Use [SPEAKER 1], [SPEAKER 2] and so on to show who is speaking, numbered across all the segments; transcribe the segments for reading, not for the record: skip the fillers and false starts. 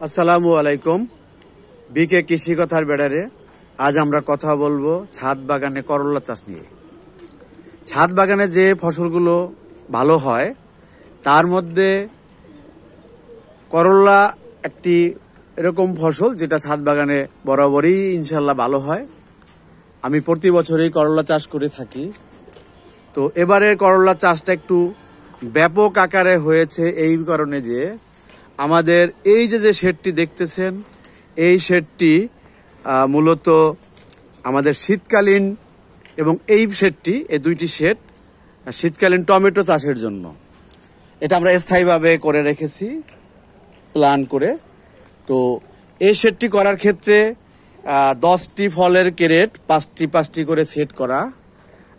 [SPEAKER 1] আসসালামু আলাইকুম। বিকে কৃষি কথার বেড়ারে আজ আমরা কথা বলবো ছাদ বাগানে করলা চাষ নিয়ে। ছাদ বাগানে যে ফসলগুলো ভালো হয় তার মধ্যে করলা একটি এরকম ফসল যেটা ছাদ বাগানে বরাবরই ইনশাল্লাহ ভালো হয়। আমি প্রতি বছরই করলা চাষ করে থাকি। তো এবারে করলা চাষটা একটু ব্যাপক আকারে হয়েছে এই কারণে যে আমাদের এই যে শেডটি দেখতেছেন, এই শেডটি মূলত আমাদের শীতকালীন এবং এই শেডটি, এই দুইটি শেড শীতকালীন টমেটো চাষের জন্য। এটা আমরা স্থায়ীভাবে করে রেখেছি প্ল্যান করে। তো এই শেডটি করার ক্ষেত্রে 10টি ফলের ক্যারেট 5টি করে সেট করা,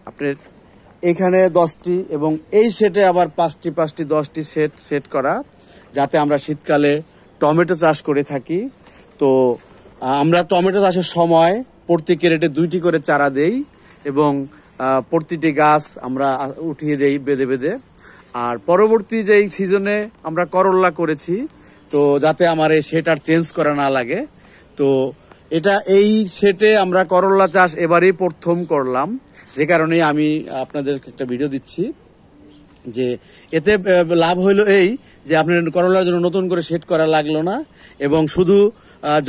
[SPEAKER 1] আপনার এখানে 10টি এবং এই সেটে আবার 5টি 10টি সেট করা, যাতে আমরা শীতকালে টমেটো চাষ করে থাকি। তো আমরা টমেটো চাষের সময় প্রতি ক্যারেটে 2টি করে চারা দেই এবং প্রতিটি গাছ আমরা উঠিয়ে দেই বেঁধে বেঁধে। আর পরবর্তী যে সিজনে আমরা করলা করেছি, তো যাতে আমার এই সেট আর চেঞ্জ করা না লাগে, তো এটা এই সেটে আমরা করলা চাষ এবারেই প্রথম করলাম। যে কারণে আমি আপনাদের একটা ভিডিও দিচ্ছি যে এতে লাভ হইলো এই যে আপনার করলার জন্য নতুন করে সেট করা লাগলো না, এবং শুধু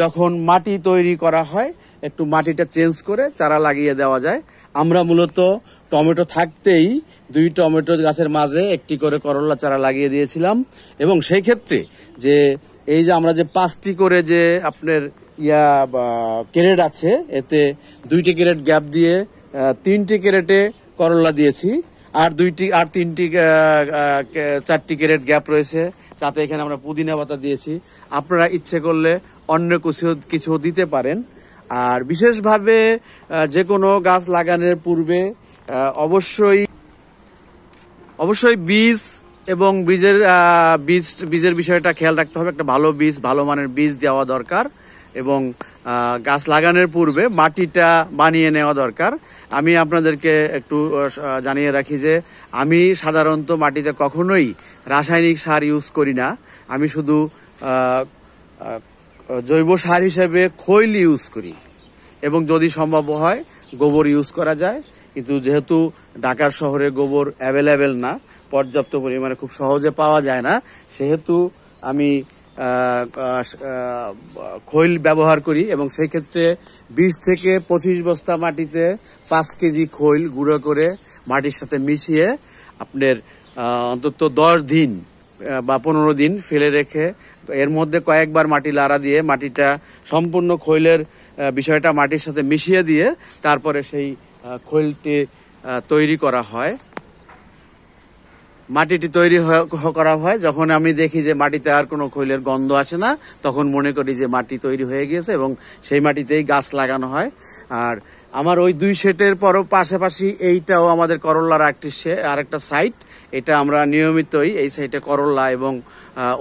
[SPEAKER 1] যখন মাটি তৈরি করা হয় একটু মাটিটা চেঞ্জ করে চারা লাগিয়ে দেওয়া যায়। আমরা মূলত টমেটো থাকতেই 2 টমেটো গাছের মাঝে একটি করে করলা চারা লাগিয়ে দিয়েছিলাম, এবং সেই ক্ষেত্রে যে এই যে আমরা যে 5টি করে যে আপনার ক্যারেট আছে, এতে 2টি ক্যারেট গ্যাপ দিয়ে 3টি ক্যারেটে করলা দিয়েছি, আর 3টি 4টি ক্যারেট গ্যাপ রয়েছে, তাতে এখানে আমরা পুদিনা পাতা দিয়েছি। আপনারা ইচ্ছে করলে অন্য কিছু দিতে পারেন। আর বিশেষভাবে যে কোনো গাছ লাগানোর পূর্বে অবশ্যই বীজ এবং বীজের বিষয়টা খেয়াল রাখতে হবে। একটা ভালো বীজ, ভালো মানের বীজ দেওয়া দরকার, এবং গাছ লাগানোর পূর্বে মাটিটা বানিয়ে নেওয়া দরকার। আমি আপনাদেরকে একটু জানিয়ে রাখি যে আমি সাধারণত মাটিতে কখনোই রাসায়নিক সার ইউজ করি না। আমি শুধু জৈব সার হিসেবে খৈল ইউজ করি, এবং যদি সম্ভব হয় গোবর ইউজ করা যায়। কিন্তু যেহেতু ঢাকার শহরে গোবর অ্যাভেলেবেল না, পর্যাপ্ত পরিমাণে খুব সহজে পাওয়া যায় না, সেহেতু আমি খৈল ব্যবহার করি। এবং সেই ক্ষেত্রে 20 থেকে 25 বস্তা মাটিতে 5 কেজি খৈল গুঁড়ো করে মাটির সাথে মিশিয়ে আপনার অন্তত 10 দিন বা 15 দিন ফেলে রেখে এর মধ্যে কয়েকবার মাটি লাড়া দিয়ে মাটিটা সম্পূর্ণ খৈলের বিষয়টা মাটির সাথে মিশিয়ে দিয়ে তারপরে সেই খৈলটি তৈরি করা হয়। মাটিটি তৈরি করা হয় যখন আমি দেখি যে মাটিতে আর কোনো খৈলের গন্ধ আসে না, তখন মনে করি যে মাটি তৈরি হয়ে গিয়েছে, এবং সেই মাটিতেই গাছ লাগানো হয়। আর আমার ওই 2 সেটের পরও পাশাপাশি এইটাও আমাদের করলার আরেকটা সাইট। এটা আমরা নিয়মিতই এই সাইটে করলা এবং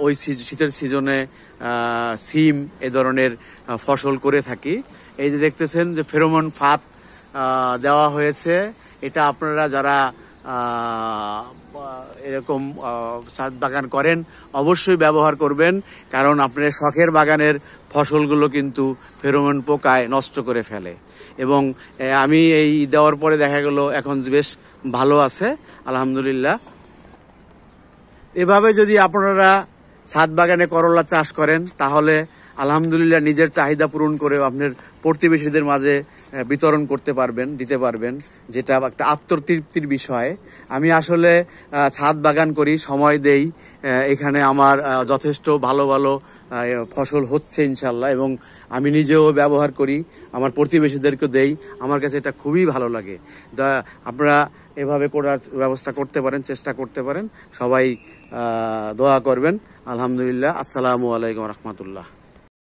[SPEAKER 1] ওই শীতের সিজনে সিম এ ধরনের ফসল করে থাকি। এই যে দেখতেছেন যে ফেরোমন ফাঁদ দেওয়া হয়েছে, এটা আপনারা যারা এরকম ছাদ বাগান করেন অবশ্যই ব্যবহার করবেন, কারণ আপনার শখের বাগানের ফসলগুলো কিন্তু ফেরোমন পোকায় নষ্ট করে ফেলে। এবং আমি এই দেওয়ার পরে দেখা গেল এখন বেশ ভালো আছে, আলহামদুলিল্লাহ। এভাবে যদি আপনারা ছাদ বাগানে করলা চাষ করেন তাহলে আলহামদুলিল্লাহ নিজের চাহিদা পূরণ করে আপনার প্রতিবেশীদের মাঝে বিতরণ করতে পারবেন, দিতে পারবেন, যেটা একটা আত্মতৃপ্তির বিষয়। আমি আসলে ছাদ বাগান করি, সময় দেই, এখানে আমার যথেষ্ট ভালো ফসল হচ্ছে ইনশাল্লাহ, এবং আমি নিজেও ব্যবহার করি, আমার প্রতিবেশীদেরকে দেই। আমার কাছে এটা খুবই ভালো লাগে। আপনারা এভাবে করার ব্যবস্থা করতে পারেন, চেষ্টা করতে পারেন। সবাই দোয়া করবেন। আলহামদুলিল্লাহ। আসসালামু আলাইকুম রহমতুল্লাহ।